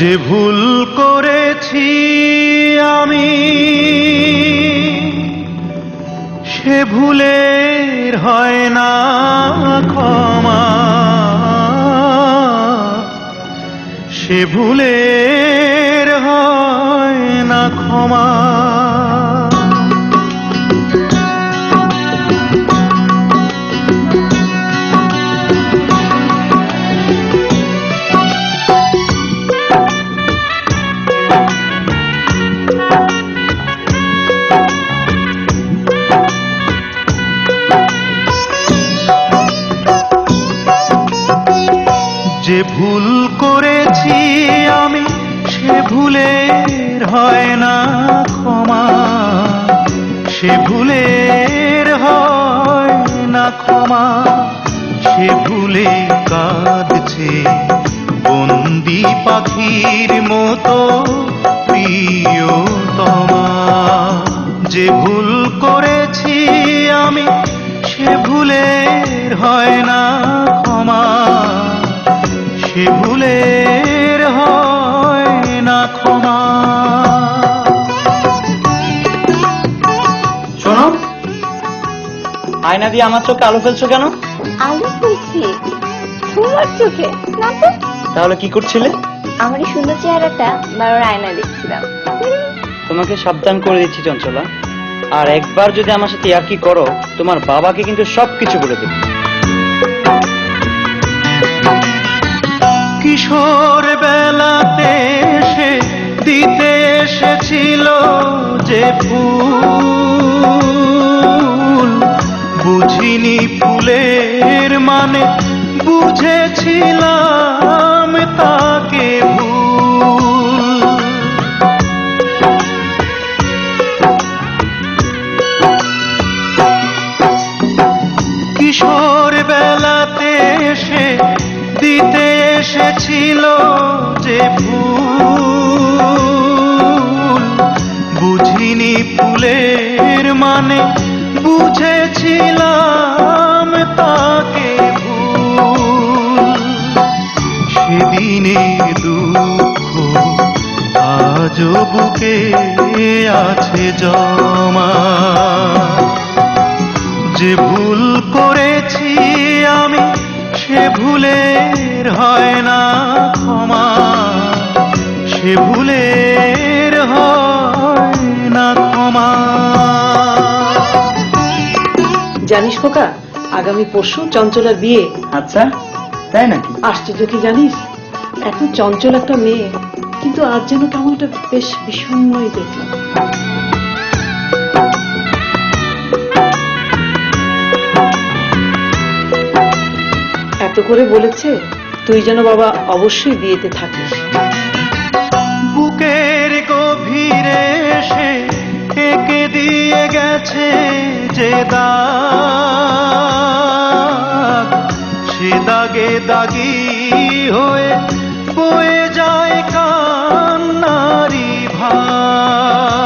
যে ভুল করেছি আমি সে ভুলের হয় না ক্ষমা, সে ভুলের হয় না ক্ষমা। যে ভুল করেছি আমি সে ভুলের হয় না ক্ষমা, সে ভুলের হয় না ক্ষমা। সে ভুলে কাঁদছে বন্দি পাখির মতো প্রিয়তমা। যে ভুল করেছি আমি সে ভুলের হয় না ক্ষমা, সে ভুলের হয় না ক্ষমা। শোনো, আয়না দিয়ে আমার চোখে আলো ফেলছো কেন? আলু ফেলছি তোমার চোখে না তো। তাহলে কি করছিলে? আমার এই সুন্দর চেহারাটা বারবার আয়না দেখছিলাম। তোমাকে সাবধান করে দিচ্ছি চঞ্চলা, আর একবার যদি আমার সাথে ইয়ার্কি করো তোমার বাবাকে কিন্তু সবকিছু বলে দেবে। কিশোর বেলাতে সে দিতে এসেছিল যে ফুল, বুঝিনি ফুলের মানে, বুঝেছিলাম তাকে ভুল। কিশোর বেলাতে সে দিতে এসেছিল যে ফুল, বুঝিনি ফুলের মানে, বুঝেছিলাম তাকে ভুল। সেদিনের দুঃখ আজও বুকে আছে জমা। যে ভুল করেছি আমি সে ভুলের হয় না ক্ষমা, সে ভুলের হয় না ক্ষমা। জানিস খোকা, আগামী পরশু চঞ্চলার বিয়ে। আচ্ছা, তাই নাকি? আশ্চর্য কি জানিস, এত চঞ্চল একটা মেয়ে, কিন্তু আজ যেন কেমন একটা বেশ বিষণ্ণই দেখলাম। এত করে বলেছে তুই যেন বাবা অবশ্যই বিয়েতে থাকিস। বুকের গভীরে সে এঁকে দিয়ে গেছে যে দাগ, সে দাগে দাগি হয়ে বয়ে যায় কান্নারি ভাগ।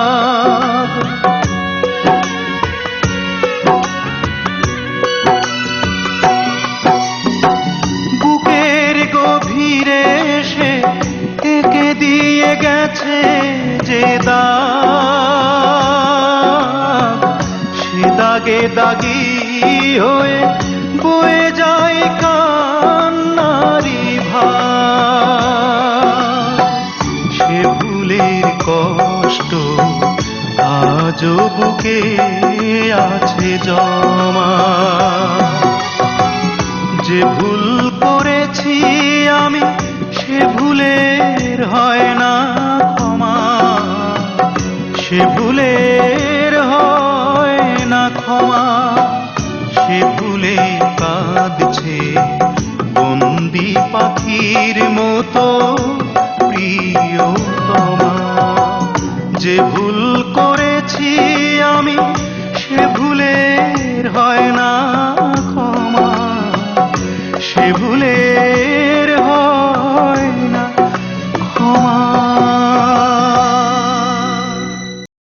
বুকের গভীরে সে এঁকে দিয়ে গেছে যে দাগ, সে দাগে দাগি হয়ে বয়ে যায় কান্নারি ভাগ। সে ভুলের কষ্ট আজও বুকে আছে জমা। যে ভুল করেছি আমি সে ভুলের হয় না ক্ষমা, সে ভুলের